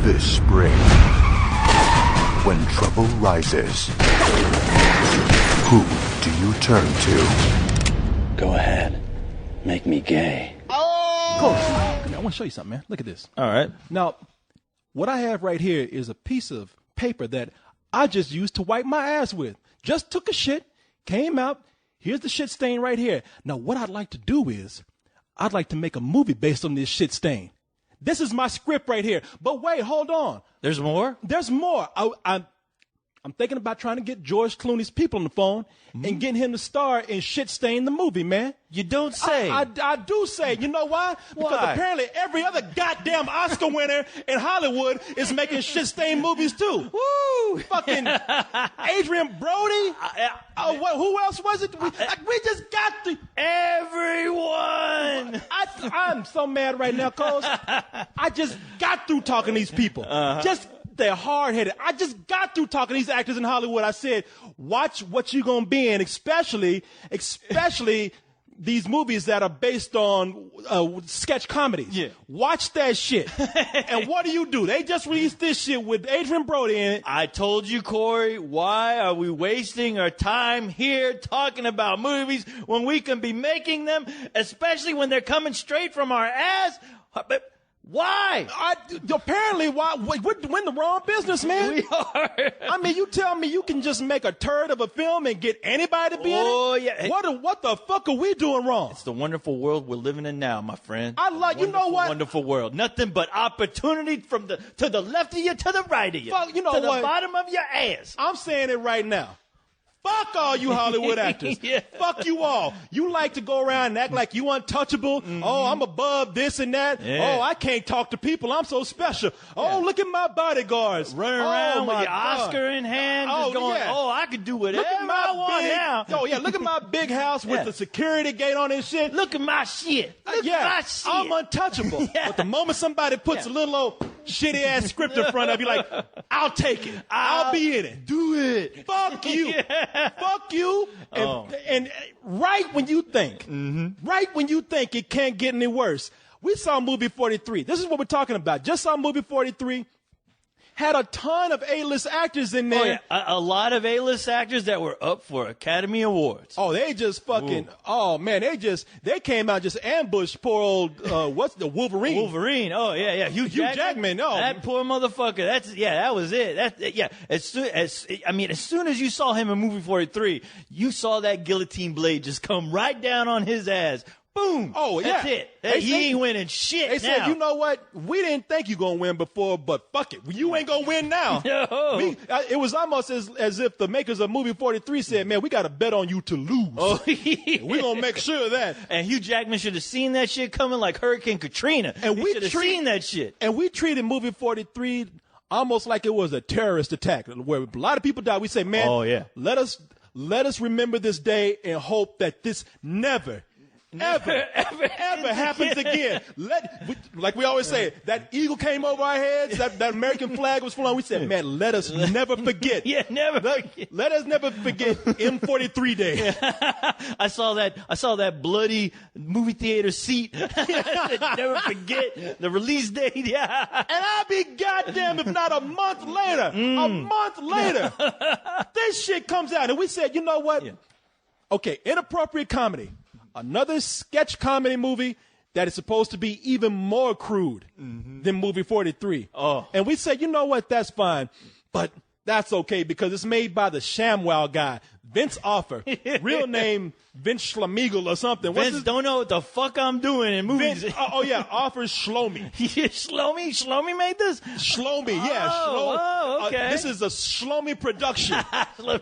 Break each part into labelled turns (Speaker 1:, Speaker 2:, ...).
Speaker 1: This spring, when trouble rises, who do you turn to?
Speaker 2: Go ahead. Make me gay.
Speaker 3: Cohost, come here, I want to show you something, man. Look at this.
Speaker 4: All right.
Speaker 3: Now, what I have right here is a piece of paper that I just used to wipe my ass with. Just took a shit, came out. Here's the shit stain right here. Now, what I'd like to do is, I'd like to make a movie based on this shit stain. This is my script right here. But wait, hold on.
Speaker 4: There's more?
Speaker 3: There's more. I'm thinking about trying to get George Clooney's people on the phone and getting him to star in Shit Stain the movie, man.
Speaker 4: You don't say.
Speaker 3: I do say. You know why? Because apparently every other goddamn Oscar winner in Hollywood is making Shit Stain movies too. Woo! Fucking Adrian Brody. Who else was it? We just got to.
Speaker 4: Everyone.
Speaker 3: I'm so mad right now, Cohost. I just got through talking to these people. They're hard-headed. I just got through talking to these actors in Hollywood. I said, watch what you're going to be in, especially these movies that are based on sketch comedies.
Speaker 4: Yeah.
Speaker 3: Watch that shit. And what do? They just released this shit with Adrian Brody in it.
Speaker 4: I told you, Corey, why are we wasting our time here talking about movies when we can be making them, especially when they're coming straight from our ass? Why?
Speaker 3: Apparently, we're in the wrong business, man.
Speaker 4: We are.
Speaker 3: I mean, you tell me you can just make a turd of a film and get anybody to be in it?
Speaker 4: Oh, yeah.
Speaker 3: What the fuck are we doing wrong?
Speaker 4: It's the wonderful world we're living in now, my friend.
Speaker 3: You know what?
Speaker 4: Wonderful world. Nothing but opportunity from to the left of you to the right of you.
Speaker 3: Fuck, you know
Speaker 4: to
Speaker 3: what?
Speaker 4: the bottom of your ass.
Speaker 3: I'm saying it right now. Fuck all you Hollywood actors.
Speaker 4: Yeah.
Speaker 3: Fuck you all. You like to go around and act like you untouchable. Mm-hmm. Oh, I'm above this and that.
Speaker 4: Yeah.
Speaker 3: Oh, I can't talk to people. I'm so special. Oh, look at my bodyguards.
Speaker 4: Running around with your
Speaker 3: God.
Speaker 4: Oscar in hand, just going, I could do whatever I want now.
Speaker 3: Oh, yeah, look at my big house with the security gate on and shit.
Speaker 4: Look at my shit. Look at my shit.
Speaker 3: I'm untouchable. But the moment somebody puts a little old shitty-ass script in front of you, like, I'll take it. I'll be in it.
Speaker 4: Do it.
Speaker 3: Fuck you. Fuck you. And right when you think it can't get any worse, we saw movie 43. This is what we're talking about. Just saw movie 43. Had a ton of A-list actors in there.
Speaker 4: Oh, yeah. A lot of A-list actors that were up for Academy Awards.
Speaker 3: Oh, they just fucking, man, they came out just ambushed poor old, what's the Wolverine?
Speaker 4: Wolverine. Oh, yeah. Hugh Jackman.
Speaker 3: Oh,
Speaker 4: that poor motherfucker. That was it. As soon as you saw him in movie 43, you saw that guillotine blade just come right down on his ass. Boom. Oh, yeah. That's it. He ain't winning shit
Speaker 3: They
Speaker 4: now.
Speaker 3: said, you know what? We didn't think you going to win before, but fuck it. You ain't going to win now.
Speaker 4: No.
Speaker 3: It was almost as if the makers of movie 43 said, man, we got to bet on you to lose.
Speaker 4: Oh,
Speaker 3: we're going to make sure of that.
Speaker 4: And Hugh Jackman should have seen that shit coming like Hurricane Katrina. And we should have seen that shit.
Speaker 3: And we treated movie 43 almost like it was a terrorist attack where a lot of people died. We say, man, let us remember this day and hope that this never happens again. Like we always say, that eagle came over our heads, that American flag was flying. We said, man, let us never forget.
Speaker 4: Never forget.
Speaker 3: Let us never forget M43 Day.
Speaker 4: I saw that bloody movie theater seat. Never forget the release date. Yeah.
Speaker 3: And I'll be goddamn if not a month later, this shit comes out. And we said, you know what? Yeah. Okay, Inappropriate Comedy. Another sketch comedy movie that is supposed to be even more crude than movie 43.
Speaker 4: Oh.
Speaker 3: And we said, you know what, that's fine, but that's okay because it's made by the ShamWow guy, Vince Offer, real name Vince Schlemiegel or something.
Speaker 4: Vince don't know what the fuck I'm doing in movies.
Speaker 3: Offer's Shlomi.
Speaker 4: Shlomi made this?
Speaker 3: Shlomi, yeah.
Speaker 4: Oh, okay.
Speaker 3: This is a Shlomi production.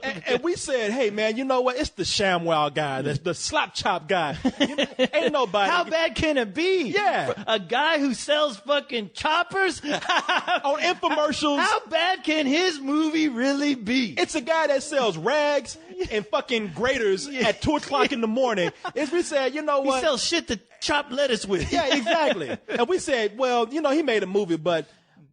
Speaker 3: and we said, hey, man, you know what? It's the ShamWow guy, the slap chop guy. Ain't nobody.
Speaker 4: How bad can it be?
Speaker 3: Yeah.
Speaker 4: A guy who sells fucking choppers?
Speaker 3: On infomercials.
Speaker 4: How bad can his movie really be?
Speaker 3: It's a guy that sells rags and fucking graters at 2 o'clock in the morning. As we said, you know what?
Speaker 4: He sells shit to chop lettuce with.
Speaker 3: Yeah, exactly. And we said, well, you know, he made a movie, but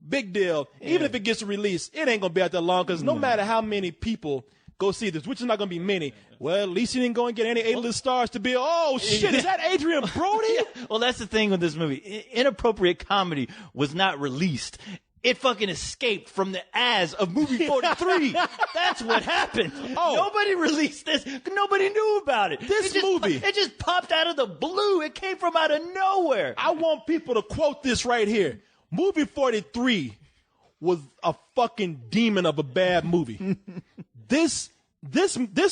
Speaker 3: big deal. Even if it gets released, it ain't going to be out that long because no matter how many people go see this, which is not going to be many, well, at least he didn't go and get any A-list stars to be, oh, shit, is that Adrian Brody?
Speaker 4: Well, that's the thing with this movie. Inappropriate Comedy was not released it fucking escaped from the ass of movie 43. That's what happened. Oh. Nobody released this. Nobody knew about it. It just popped out of the blue. It came from out of nowhere.
Speaker 3: I want people to quote this right here. Movie 43 was a fucking demon of a bad movie. This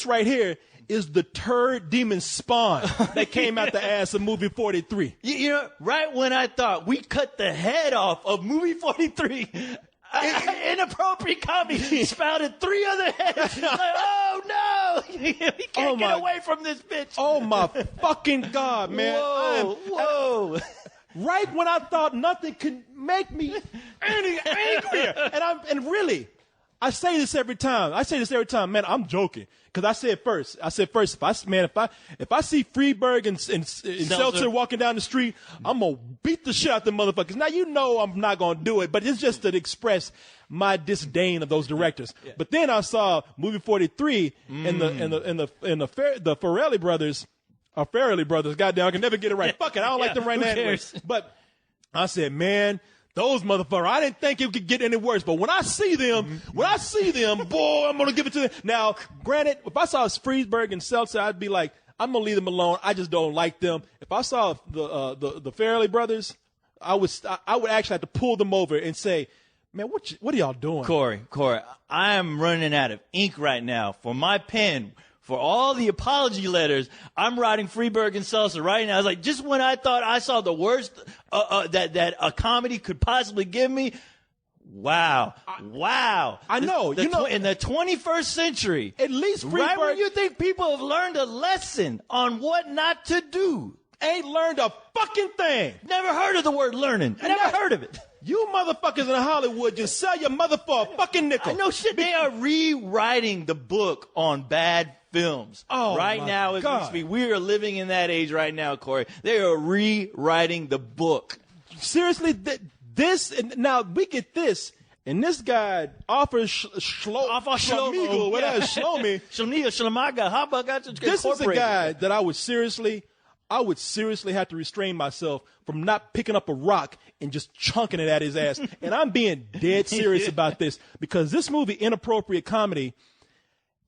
Speaker 3: right here is the turd demon spawn that came out the ass of movie 43.
Speaker 4: You know, right when I thought we cut the head off of movie 43, Inappropriate Comedy spouted 3 other heads. Like, oh no, we can't get away from this bitch.
Speaker 3: Oh my fucking God, man.
Speaker 4: Whoa.
Speaker 3: Right when I thought nothing could make me any angrier. And really, I say this every time. Man, I'm joking. Because I said first, if I see Freeberg and Seltzer walking down the street, I'm going to beat the shit out the motherfuckers. Now, you know I'm not going to do it, but it's just to express my disdain of those directors. Yeah. But then I saw movie 43 and the Farrelly brothers, goddamn, I can never get it right. Fuck it, I don't like them right now anyway. But I said, man, those motherfuckers, I didn't think it could get any worse. But when I see them, boy, I'm going to give it to them. Now, granted, if I saw Freeberg and Seltzer, I'd be like, I'm going to leave them alone. I just don't like them. If I saw the Farrelly brothers, I would actually have to pull them over and say, man, what are y'all doing?
Speaker 4: Corey, I am running out of ink right now for my pen. For all the apology letters, I'm writing Freeberg and Seltzer right now. I was like, just when I thought I saw the worst that a comedy could possibly give me, wow.
Speaker 3: I know.
Speaker 4: In the 21st century,
Speaker 3: at least Freeberg,
Speaker 4: right when you think people have learned a lesson on what not to do,
Speaker 3: ain't learned a fucking thing.
Speaker 4: Never heard of the word learning. Never heard of it.
Speaker 3: You motherfuckers in Hollywood just sell your mother for a fucking nickel.
Speaker 4: I know shit. They are rewriting the book on bad films.
Speaker 3: Oh,
Speaker 4: right now, as we speak, we are living in that age right now, Corey. They are rewriting the book.
Speaker 3: Seriously, now we get this, and this guy offers Shlomi, whatever, Shlomi.
Speaker 4: Shlomaga, how about that?
Speaker 3: This is a guy that I would seriously have to restrain myself from not picking up a rock and just chunking it at his ass. And I'm being dead serious about this, because this movie, Inappropriate Comedy,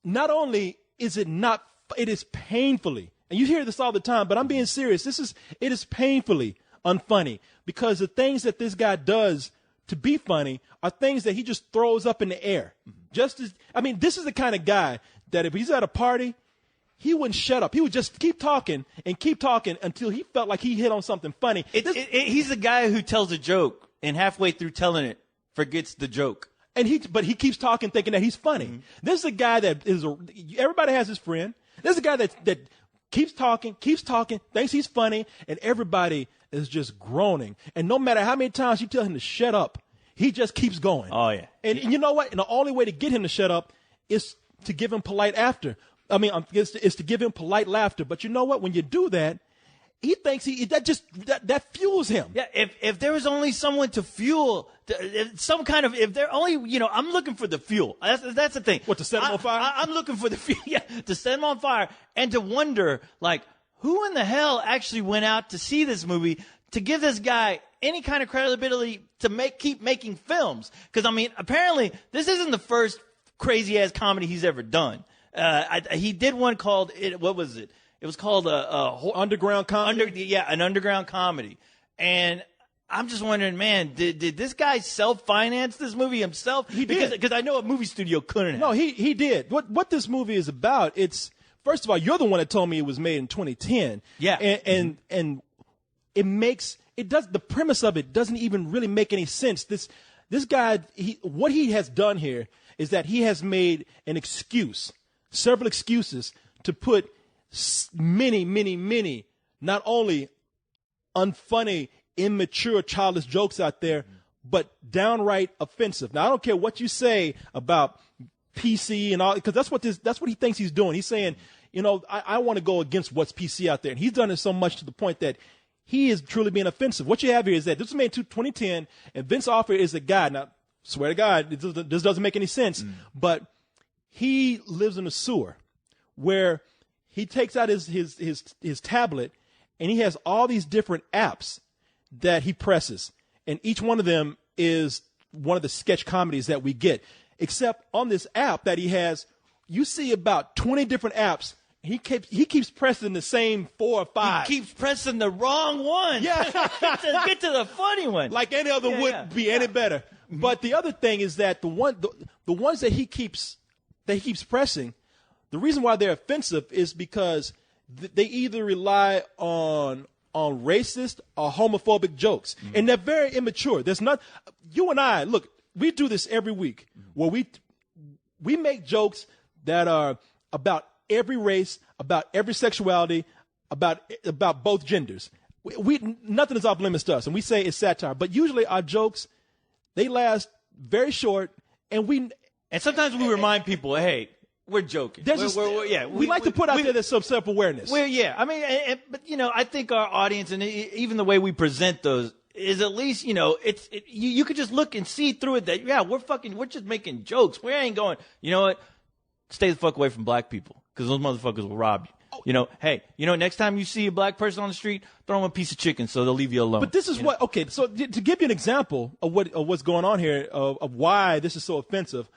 Speaker 3: not only is it not, it is painfully, and you hear this all the time, but I'm being serious. It is painfully unfunny, because the things that this guy does to be funny are things that he just throws up in the air. This is the kind of guy that if he's at a party, he wouldn't shut up. He would just keep talking until he felt like he hit on something funny.
Speaker 4: He's the guy who tells a joke and halfway through telling it forgets the joke.
Speaker 3: But he keeps talking, thinking that he's funny. Mm-hmm. This is a guy that everybody has his friend. This is a guy that keeps talking, thinks he's funny, and everybody is just groaning. And no matter how many times you tell him to shut up, he just keeps going.
Speaker 4: Oh, yeah.
Speaker 3: And you know what? And the only way to get him to shut up is to give him polite laughter. Is to give him polite laughter. But you know what? When you do that, he thinks that fuels him.
Speaker 4: Yeah, if there was only someone to fuel, I'm looking for the fuel. That's the thing.
Speaker 3: What, to set him on fire?
Speaker 4: I'm looking for the fuel, to set him on fire, and to wonder, like, who in the hell actually went out to see this movie to give this guy any kind of credibility to keep making films? Because, apparently, this isn't the first crazy-ass comedy he's ever done. He did one called, what was it? It was called
Speaker 3: Underground Comedy?
Speaker 4: An underground comedy. And I'm just wondering, man, did this guy self-finance this movie himself?
Speaker 3: He did.
Speaker 4: Because I know a movie studio couldn't have.
Speaker 3: No, he did. What this movie is about, first of all, you're the one that told me it was made in 2010.
Speaker 4: Yeah.
Speaker 3: And the premise of it doesn't even really make any sense. This guy, what he has done here is that he has made several excuses to put many, not only unfunny, immature, childish jokes out there, but downright offensive. Now, I don't care what you say about PC and all, because that's what he thinks he's doing. He's saying, I want to go against what's PC out there. And he's done it so much to the point that he is truly being offensive. What you have here is that this was made in 2010, and Vince Offer is a guy. Now, swear to God, this doesn't make any sense, but he lives in a sewer where he takes out his tablet, and he has all these different apps that he presses, and each one of them is one of the sketch comedies that we get. Except on this app that he has, you see about 20 different apps. He keeps pressing the same 4 or 5.
Speaker 4: He keeps pressing the wrong one.
Speaker 3: Yeah.
Speaker 4: To get to the funny one.
Speaker 3: Like any other wouldn't be any better. But the other thing is that the ones that he keeps pressing, the reason why they're offensive is because they either rely on racist or homophobic jokes, and they're very immature. There's not. You and I, look, we do this every week where we make jokes that are about every race, about every sexuality, about both genders. Nothing is off limits to us, and we say it's satire. But usually our jokes, they last very short, and
Speaker 4: sometimes we remind people, hey, we're joking.
Speaker 3: We like to put out there there's some self-awareness.
Speaker 4: I mean, but I think our audience and even the way we present those is at least, you could just look and see through it that we're just making jokes. We ain't going, you know what? Stay the fuck away from black people because those motherfuckers will rob you. Hey, next time you see a black person on the street, throw them a piece of chicken so they'll leave you alone.
Speaker 3: But this is so to give you an example of what's going on here, of why this is so offensive,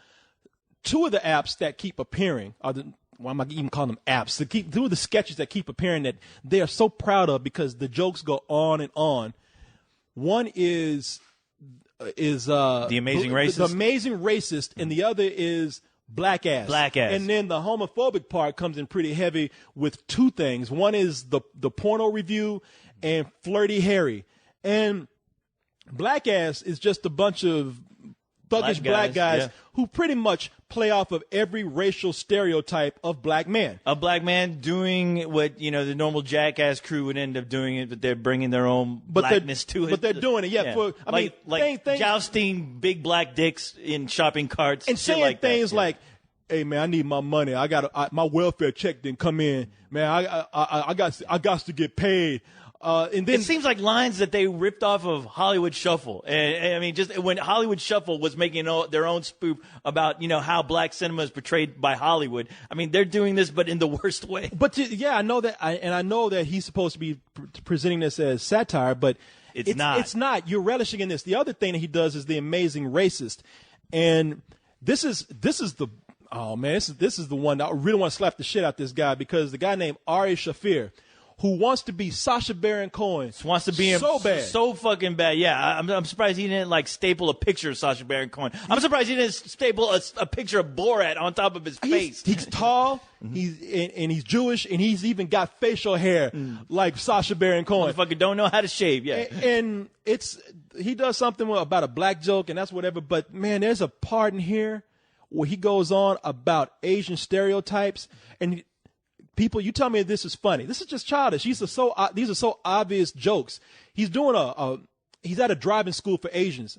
Speaker 3: 2 of the apps that keep appearing why am I even calling them apps? Two of the sketches that keep appearing that they are so proud of because the jokes go on and on. One is
Speaker 4: The Amazing Racist.
Speaker 3: The Amazing Racist, and the other is Black Ass.
Speaker 4: Black Ass.
Speaker 3: And then the homophobic part comes in pretty heavy with 2 things. One is the porno review and Flirty Harry. And Black Ass is just a bunch of thuggish black guys who pretty much play off of every racial stereotype of black men.
Speaker 4: A black man doing what, the normal jackass crew would end up doing it, but they're bringing their own blackness to it.
Speaker 3: But they're doing it,
Speaker 4: jousting big black dicks in shopping carts.
Speaker 3: And saying
Speaker 4: like
Speaker 3: things like, hey, man, I need my money. My welfare check didn't come in. Man, I got to get paid. And then
Speaker 4: it seems like lines that they ripped off of Hollywood Shuffle. And I mean, just when Hollywood Shuffle was making their own spoof about, how black cinema is portrayed by Hollywood. I mean, they're doing this, but in the worst way.
Speaker 3: But I know that, I know that he's supposed to be presenting this as satire, but
Speaker 4: it's not.
Speaker 3: It's not. You're relishing in this. The other thing that he does is The Amazing Racist, and this is the one that I really want to slap the shit out this guy, because the guy named Ari Shaffir, who wants to be Sacha Baron Cohen,
Speaker 4: wants to be him
Speaker 3: so bad,
Speaker 4: so fucking bad. Yeah, I'm surprised he didn't staple a picture of Sacha Baron Cohen. I'm surprised he didn't staple a picture of Borat on top of his face.
Speaker 3: He's tall, he's Jewish, and he's even got facial hair like Sacha Baron Cohen.
Speaker 4: Motherfucker don't know how to shave. Yeah,
Speaker 3: and he does something about a black joke, and that's whatever. But man, there's a part in here where he goes on about Asian stereotypes and. People, you tell me if this is funny. This is just childish. These are so obvious jokes. He's doing he's at a driving school for Asians.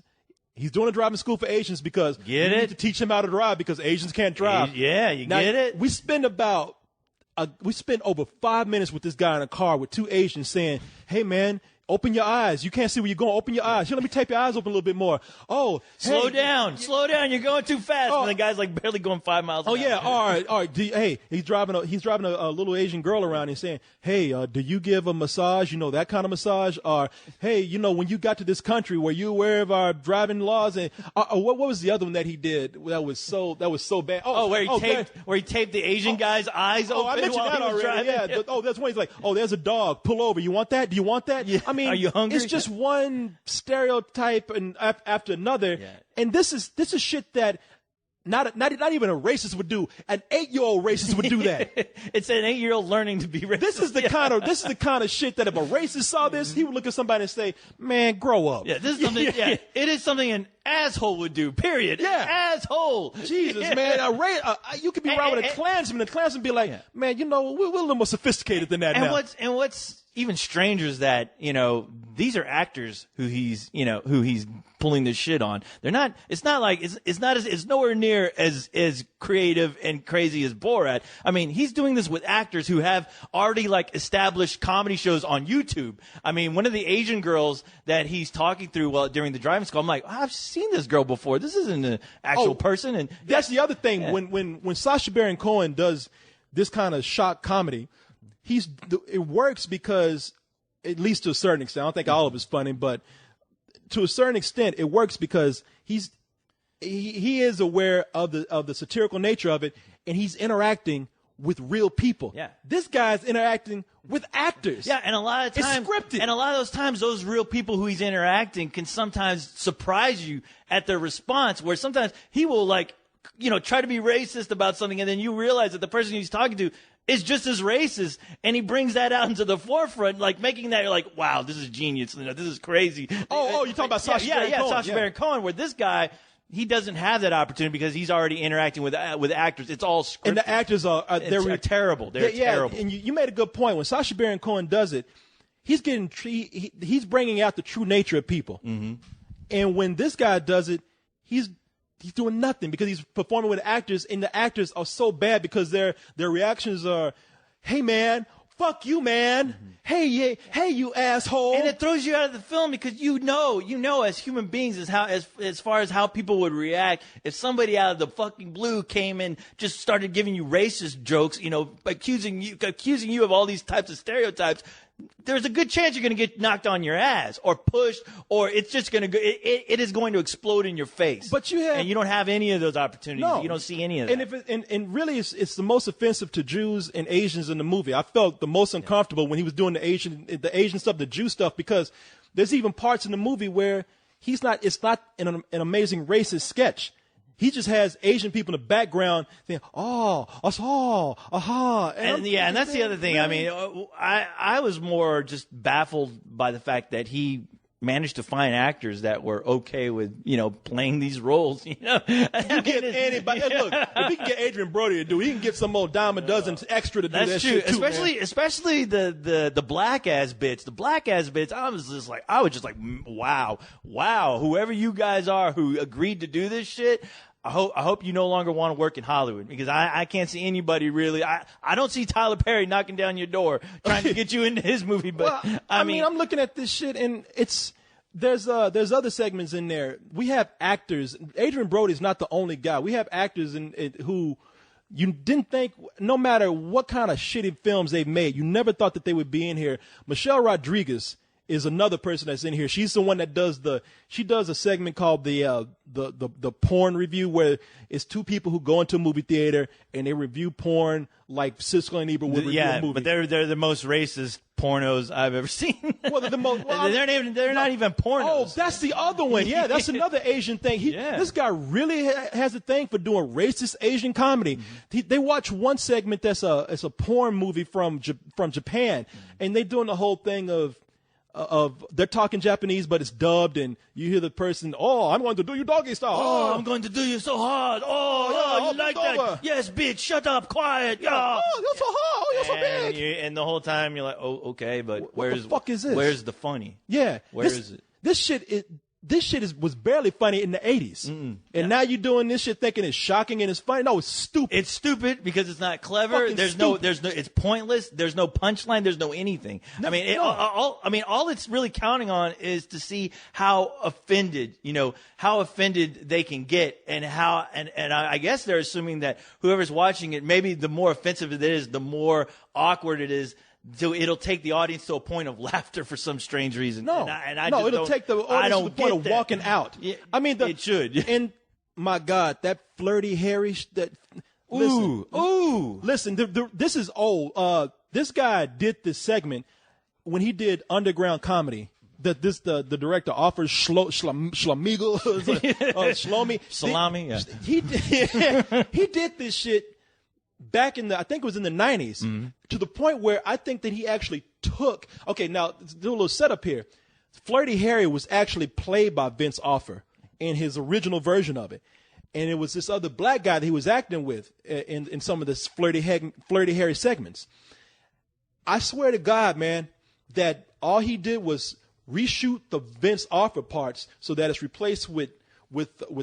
Speaker 3: He's doing a driving school for Asians because we need to teach him how to drive because Asians can't drive.
Speaker 4: Yeah, get it?
Speaker 3: We spend over 5 minutes with this guy in a car with 2 Asians saying, hey, man, open your eyes. You can't see where you're going. Open your eyes. Here, let me tape your eyes open a little bit more. Oh,
Speaker 4: slow down. You're going too fast. And the guy's barely going 5 miles.
Speaker 3: Oh yeah. All right. He's driving a little Asian girl around and saying, hey, do you give a massage? That kind of massage? Or hey, when you got to this country, were you aware of our driving laws? And what was the other one that he did? That was so bad.
Speaker 4: Where he taped the Asian guy's eyes open.
Speaker 3: I mentioned that already. Yeah. That's when he's like, oh, there's a dog. Pull over. You want that? Do you want that?
Speaker 4: Yeah. I mean, are you hungry?
Speaker 3: It's just one stereotype and after another, and this is shit that not even a racist would do. An 8-year-old racist would do that.
Speaker 4: It's an 8-year-old learning to be racist.
Speaker 3: This is the kind of shit that if a racist saw this, he would look at somebody and say, "Man, grow up."
Speaker 4: Yeah, this is something. Yeah, it is something an asshole would do. Period.
Speaker 3: Yeah,
Speaker 4: asshole.
Speaker 3: Jesus, man, you could be around with a Klansman, and the Klansman be like, "Man, we're a little more sophisticated than that now."
Speaker 4: What's even stranger is that these are actors who he's pulling this shit on. They're not. It's nowhere near as creative and crazy as Borat. I mean, he's doing this with actors who have already established comedy shows on YouTube. I mean, one of the Asian girls that he's talking through during the driving school, I'm like, I've seen this girl before. This isn't an actual person. And
Speaker 3: that's the other thing. Yeah. When Sacha Baron Cohen does this kind of shock comedy, it works because, at least to a certain extent, I don't think all of it's funny, but to a certain extent, it works because he is aware of the satirical nature of it, and he's interacting with real people.
Speaker 4: Yeah.
Speaker 3: This guy's interacting with actors.
Speaker 4: Yeah, and a lot of times,
Speaker 3: it's scripted.
Speaker 4: And a lot of those times, those real people who he's interacting can sometimes surprise you at their response. Where sometimes he will try to be racist about something, and then you realize that the person he's talking to is just as racist, and he brings that out into the forefront, making that you're like, wow, this is genius. This is crazy.
Speaker 3: Oh, you're talking about Sacha Baron Cohen.
Speaker 4: Sacha Baron Cohen, where this guy. He doesn't have that opportunity because he's already interacting with actors. It's all scripted.
Speaker 3: And the actors they're
Speaker 4: terrible. They're terrible.
Speaker 3: And you made a good point. When Sacha Baron Cohen does it, he's bringing out the true nature of people. Mm-hmm. And when this guy does it, he's doing nothing because he's performing with actors, and the actors are so bad because their reactions are, "Hey man, fuck you, man. Mm-hmm. Hey, you asshole."
Speaker 4: And it throws you out of the film because you know, as human beings, as far as how people would react if somebody out of the fucking blue came and just started giving you racist jokes, accusing you of all these types of stereotypes. There's a good chance you're going to get knocked on your ass or pushed, or it's just going to go. It is going to explode in your face.
Speaker 3: But you
Speaker 4: don't have any of those opportunities. No. You don't see any of that.
Speaker 3: And really, it's the most offensive to Jews and Asians in the movie. I felt the most uncomfortable when he was doing the Asian stuff, the Jew stuff, because there's even parts in the movie where it's not an amazing racist sketch. He just has Asian people in the background saying, "Oh, us all, aha."
Speaker 4: And that's the other thing. Really? I mean, I was more just baffled by the fact that he managed to find actors that were okay with, playing these roles.
Speaker 3: You get anybody. Look, if he can get Adrian Brody to do it, he can get some more dime a dozen extra to do that shit too.
Speaker 4: Especially the black ass bits. The black ass bits. I was just like, wow. Whoever you guys are who agreed to do this shit. I hope you no longer want to work in Hollywood, because I can't see anybody really. I don't see Tyler Perry knocking down your door trying to get you into his movie. But
Speaker 3: well, I mean, I'm looking at this shit, and there's other segments in there. We have actors. Adrian Brody's not the only guy. We have actors who you didn't think, no matter what kind of shitty films they've made, you never thought that they would be in here. Michelle Rodriguez is another person that's in here. She's the one that does a segment called the porn review, where it's two people who go into a movie theater and they review porn like Siskel and Ebert would review a movie.
Speaker 4: But they're the most racist pornos I've ever seen.
Speaker 3: Well, they're
Speaker 4: not even pornos.
Speaker 3: Oh, that's the other one. Yeah, that's another Asian thing. This guy really has a thing for doing racist Asian comedy. Mm-hmm. They watch one segment that's a porn movie from Japan, and they're doing the whole thing of they're talking Japanese, but it's dubbed, and you hear the person, "Oh, I'm going to do you doggy style.
Speaker 4: Oh, I'm going to do you so hard. Oh, you like that? Yes, bitch, shut up, quiet. Yeah.
Speaker 3: Oh, you're so hard. Oh, you're so big."
Speaker 4: And the whole time you're like, "Oh, okay, but
Speaker 3: what the fuck is this?
Speaker 4: Where's the funny?
Speaker 3: Yeah,
Speaker 4: where is it?
Speaker 3: This shit was barely funny in the 80s. And now you're doing this shit thinking it's shocking and it's funny. No, it's stupid.
Speaker 4: It's stupid because it's not clever.
Speaker 3: Fucking
Speaker 4: there's no, it's pointless. There's no punchline. There's no anything. All it's really counting on is to see how offended they can get, and I guess they're assuming that whoever's watching it, maybe the more offensive it is, the more awkward it is. So it'll take the audience to a point of laughter for some strange reason.
Speaker 3: It'll take the audience to the point of walking out.
Speaker 4: Yeah, it should.
Speaker 3: And my God, that flirty Harry. Listen, this is old. This guy did this segment when he did Underground Comedy. The director offers Shlomi.
Speaker 4: Salami. Yeah.
Speaker 3: He did this shit back I think it was in the 90s, to the point where I think that he actually took. Okay, now do a little setup here. Flirty Harry was actually played by Vince Offer in his original version of it, and it was this other black guy that he was acting with in some of this Flirty Harry segments. I swear to God, man, that all he did was reshoot the Vince Offer parts so that it's replaced with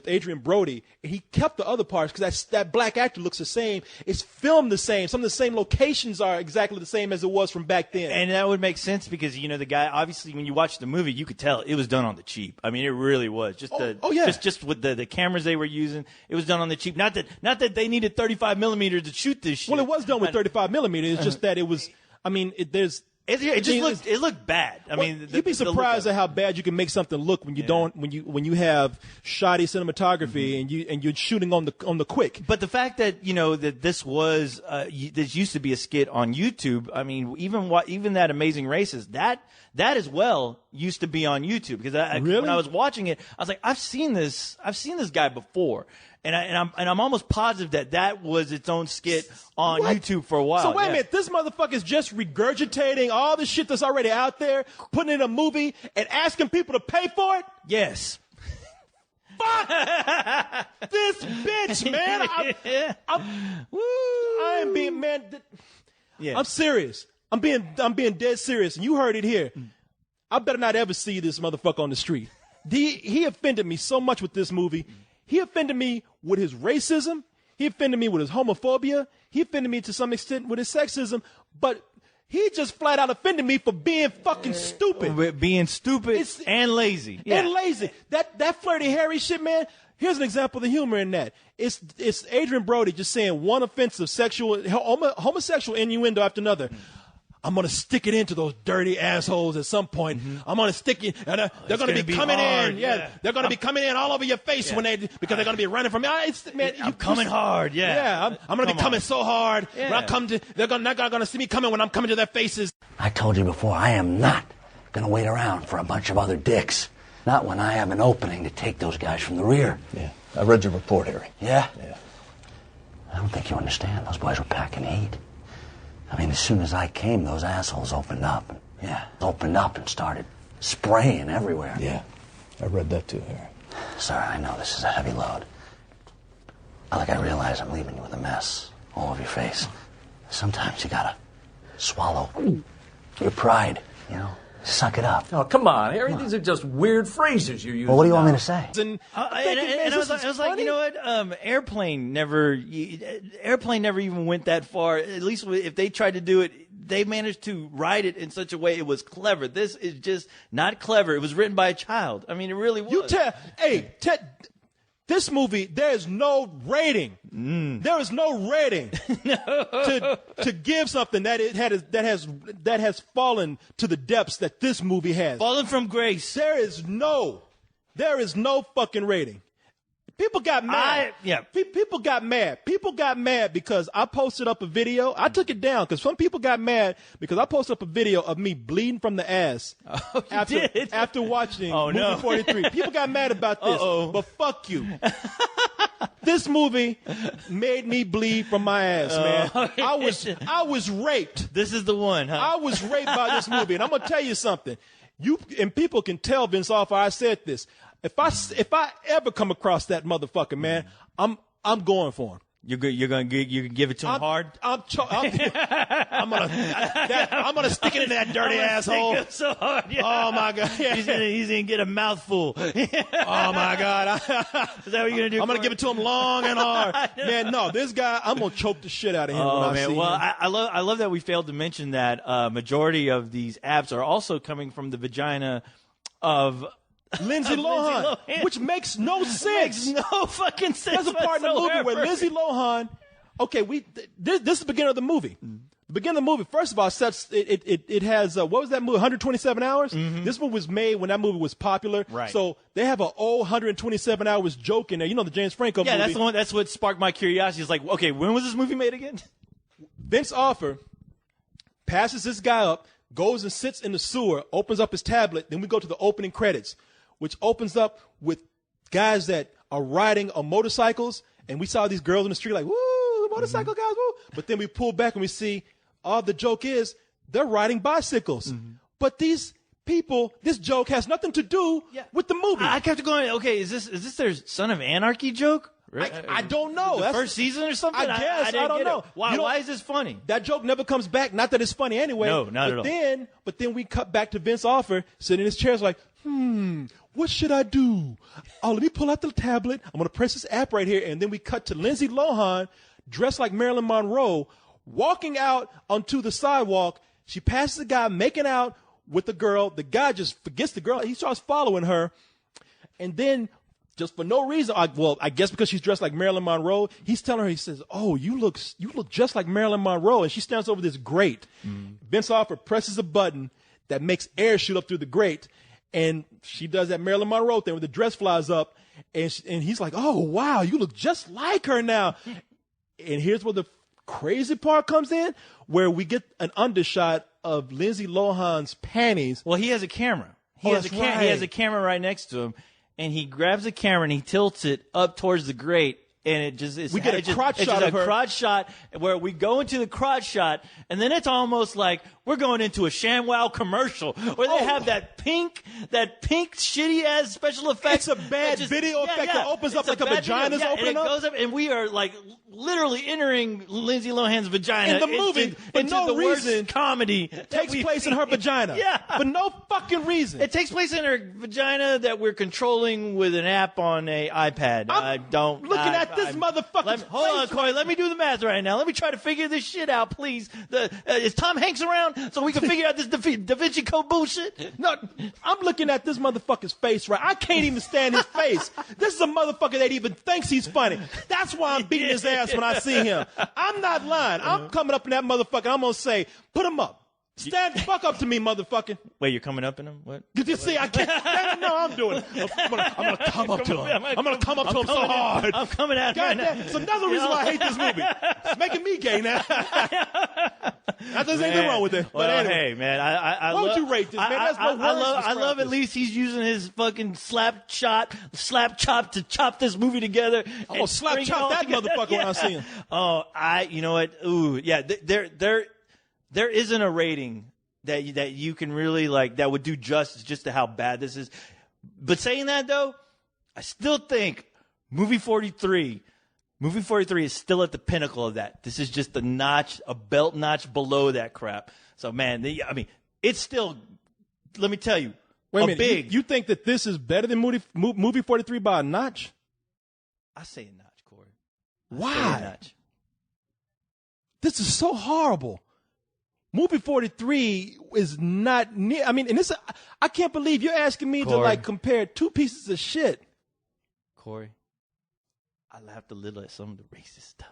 Speaker 3: Adrian Brody, and he kept the other parts because that black actor looks the same. It's filmed the same. Some of the same locations are exactly the same as it was from back then.
Speaker 4: And that would make sense because, the guy, obviously, when you watch the movie, you could tell it was done on the cheap. I mean, it really was. Just with the cameras they were using, it was done on the cheap. Not that they needed 35 millimeters to shoot this shit.
Speaker 3: Well, it was done with 35 millimeters. It's just that it was,
Speaker 4: It looked bad. I mean,
Speaker 3: you'd be surprised at how bad you can make something look when you don't when you have shoddy cinematography and you're shooting on the quick.
Speaker 4: But the fact that that this was this used to be a skit on YouTube. I mean, even that Amazing Races that as well used to be on YouTube because when I was watching it, I was like, I've seen this guy before. And I'm almost positive that was its own skit on YouTube for a while.
Speaker 3: So wait a minute, this motherfucker's just regurgitating all the shit that's already out there, putting it in a movie, and asking people to pay for it?
Speaker 4: Yes.
Speaker 3: Fuck this bitch, man. I am being man. Yeah. I'm serious. I'm being dead serious, and you heard it here. I better not ever see this motherfucker on the street. He offended me so much with this movie. He offended me with his racism. He offended me with his homophobia. He offended me to some extent with his sexism. But he just flat out offended me for being fucking stupid.
Speaker 4: Being stupid and lazy. Yeah.
Speaker 3: And lazy. That Flirty Harry shit, man. Here's an example of the humor in that. It's Adrian Brody just saying one offensive homosexual innuendo after another. I'm going to stick it into those dirty assholes at some point. I'm going to stick it. And they're going to be coming in. Yeah. They're going to be coming in all over your face because they're going to be running from me.
Speaker 4: I'm coming hard. Yeah.
Speaker 3: Yeah. I'm going to be coming so hard. Yeah. When I come to, they're not going to see me coming when I'm coming to their faces.
Speaker 2: I told you before, I am not going to wait around for a bunch of other dicks. Not when I have an opening to take those guys from the rear.
Speaker 5: Yeah. I read your report, Harry.
Speaker 2: Yeah?
Speaker 5: Yeah.
Speaker 2: I don't think you understand. Those boys were packing heat. I mean, as soon as I came, those assholes opened up. Opened up and started spraying everywhere.
Speaker 5: Yeah, I read that too, Harry.
Speaker 2: Sir, I know this is a heavy load. I realize I'm leaving you with a mess all over your face. Sometimes you gotta swallow your pride, Suck it up.
Speaker 6: Oh, come on, Harry. These are just weird phrases you're using.
Speaker 2: Well, what do you want me to say?
Speaker 4: And I was like, you know what? Airplane never even went that far. At least if they tried to do it, they managed to write it in such a way it was clever. This is just not clever. It was written by a child. I mean, it really was.
Speaker 3: This movie, there is no rating. There is no rating to give something that has fallen to the depths that this movie has.
Speaker 4: Fallen from grace.
Speaker 3: There is no fucking rating. People got mad. People got mad. People got mad because I posted up a video. I took it down because some people got mad because I posted up a video of me bleeding from the ass after watching movie 43. People got mad about this, but fuck you. This movie made me bleed from my ass, man. I was raped.
Speaker 4: This is the one, huh?
Speaker 3: I was raped by this movie, and I'm gonna tell you something. People can tell Vince Offer I said this. If I ever come across that motherfucker, man, I'm going for him.
Speaker 4: You can give it to him hard.
Speaker 3: I'm gonna stick it into that dirty asshole.
Speaker 4: Stick it so hard. Yeah.
Speaker 3: Oh my god, yeah.
Speaker 4: he's gonna get a mouthful.
Speaker 3: Oh my god,
Speaker 4: is that what you're gonna do?
Speaker 3: I'm gonna give it to him long and hard. Man, no, this guy, I'm gonna choke the shit out of him.
Speaker 4: Oh
Speaker 3: when I see
Speaker 4: him. I love that we failed to mention that majority of these apps are also coming from the vagina of
Speaker 3: Lindsay Lohan, which makes no sense.
Speaker 4: Makes no fucking sense.
Speaker 3: There's a part in the movie where Lindsay Lohan. Okay, this is the beginning of the movie. The beginning of the movie, first of all, it has what was that movie? 127 hours. This movie was made when that movie was popular.
Speaker 4: Right.
Speaker 3: So they have an old 127 hours joke in there. You know the James Franco movie.
Speaker 4: Yeah, that's the one. That's what sparked my curiosity. It's like, okay, when was this movie made again?
Speaker 3: Vince Offer passes this guy up, goes and sits in the sewer, opens up his tablet. Then we go to the opening credits, which opens up with guys that are riding on motorcycles. And we saw these girls in the street like, woo, motorcycle guys, woo. But then we pull back and we see, the joke is they're riding bicycles. But these people, this joke has nothing to do with the movie.
Speaker 4: I kept going, okay, is this their Son of Anarchy joke?
Speaker 3: I don't know.
Speaker 4: The first season or something?
Speaker 3: I guess. I don't know.
Speaker 4: Why is this funny?
Speaker 3: That joke never comes back. Not that it's funny anyway.
Speaker 4: No, not at all.
Speaker 3: But then we cut back to Vince Offer sitting in his chair like, what should I do? Oh, let me pull out the tablet. I'm going to press this app right here. And then we cut to Lindsay Lohan, dressed like Marilyn Monroe, walking out onto the sidewalk. She passes the guy making out with the girl. The guy just forgets the girl. He starts following her. And then just for no reason. I guess because she's dressed like Marilyn Monroe. He's telling her, he says, "Oh, you look just like Marilyn Monroe." And she stands over this grate. Vince Offer presses a button that makes air shoot up through the grate, and she does that Marilyn Monroe thing where the dress flies up, and he's like, "Oh, wow, you look just like her now." And here's where the crazy part comes in, where we get an undershot of Lindsay Lohan's panties.
Speaker 4: Well, he has a camera. He has a camera right next to him. And he grabs the camera and he tilts it up towards the grate, and it just
Speaker 3: we get a crotch shot of her.
Speaker 4: Crotch shot where we go into the crotch shot, and then it's almost like we're going into a ShamWow commercial where they have that pink shitty ass special effect.
Speaker 3: It's a bad video effect that opens up like a vagina's opening
Speaker 4: up. It goes up, and we are like literally entering Lindsay Lohan's vagina
Speaker 3: in the movie.
Speaker 4: Into
Speaker 3: no
Speaker 4: the
Speaker 3: reason,
Speaker 4: worst comedy
Speaker 3: takes place in her vagina.
Speaker 4: Yeah,
Speaker 3: for no fucking reason.
Speaker 4: It takes place in her vagina that we're controlling with an app on a iPad.
Speaker 3: Looking at this motherfucker.
Speaker 4: Hold on, Corey. Let me do the math right now. Let me try to figure this shit out, please. Is Tom Hanks around so we can figure out this Da Vinci Code bullshit?
Speaker 3: No, I'm looking at this motherfucker's face, right? I can't even stand his face. This is a motherfucker that even thinks he's funny. That's why I'm beating his ass when I see him. I'm not lying. I'm coming up in that motherfucker. I'm going to say, put him up. Stand the fuck up to me, motherfucker.
Speaker 4: Wait, you're coming up in him? What?
Speaker 3: Did you see? I can't. No, I'm doing it. I'm gonna come up to him. I'm gonna come up to him so hard.
Speaker 4: I'm coming at him right now.
Speaker 3: It's another reason why I hate this movie. It's making me gay now. There's anything wrong with it.
Speaker 4: Well,
Speaker 3: but anyway,
Speaker 4: hey, man, I
Speaker 3: why would you rate this, man? That's no words
Speaker 4: I love at least he's using his fucking slap chop to chop this movie together.
Speaker 3: I'm gonna slap chop that motherfucker when I see him.
Speaker 4: Oh, you know what? Ooh, yeah. There isn't a rating that you can really like that would do justice just to how bad this is. But saying that though, I still think movie 43 is still at the pinnacle of that. This is just a belt notch below that crap. So man, it's still. Let me tell you,
Speaker 3: wait a minute. You think that this is better than movie 43 by a notch?
Speaker 4: I say a notch, Corey.
Speaker 3: Why?
Speaker 4: A notch.
Speaker 3: This is so horrible. Movie 43 is not near. I mean, and I can't believe you're asking me to like compare two pieces of shit.
Speaker 4: Corey, I laughed a little at some of the racist stuff.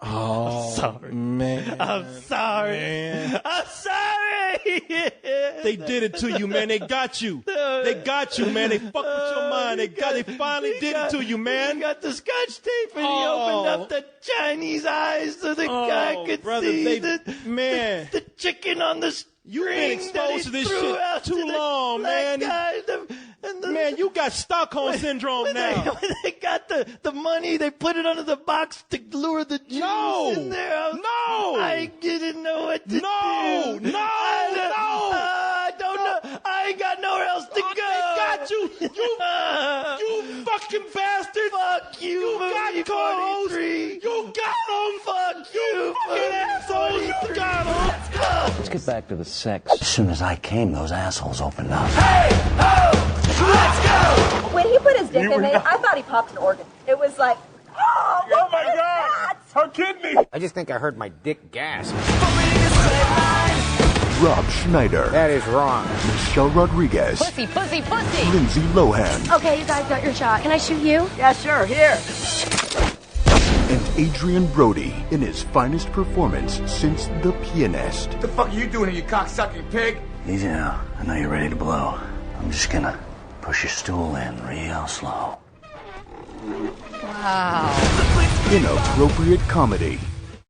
Speaker 3: Oh,
Speaker 4: I'm sorry,
Speaker 3: man.
Speaker 4: I'm sorry.
Speaker 3: Man.
Speaker 4: I'm sorry.
Speaker 3: They did it to you, man. They got you. They got you, man. They fucked with your mind. They finally did it to you, man.
Speaker 4: He got the scotch tape and he opened up the Chinese eyes so the guy could see the chicken on the string.
Speaker 3: You've been exposed to this shit too long, man. Man, you got Stockholm syndrome now.
Speaker 4: When they got the money, they put it under the box to lure the Jews in there. I didn't know what to do.
Speaker 3: No.
Speaker 4: I don't know. I ain't got nowhere else to go.
Speaker 3: They got you. You fucking bastard.
Speaker 4: Fuck you.
Speaker 3: You got Cohost. You got him.
Speaker 4: Fuck
Speaker 3: you. Fucking asshole. You got him.
Speaker 2: Let's get back to the sex. As soon as I came, those assholes opened up.
Speaker 7: Hey, ho! Let's go! When he put his dick in me, I thought he popped an organ. It was like, oh my God!
Speaker 8: Her kidney! I just think I heard my dick gasp.
Speaker 1: Rob Schneider.
Speaker 8: That is wrong.
Speaker 1: Michelle Rodriguez.
Speaker 9: Pussy.
Speaker 1: Lindsay Lohan.
Speaker 9: Okay, you guys got your shot. Can I shoot you?
Speaker 7: Yeah, sure, here.
Speaker 1: And Adrian Brody in his finest performance since The Pianist.
Speaker 8: What the fuck are you doing here, you cocksucking pig?
Speaker 2: Easy now. I know you're ready to blow. I'm just gonna push your stool in real slow.
Speaker 9: Wow.
Speaker 1: Inappropriate Comedy.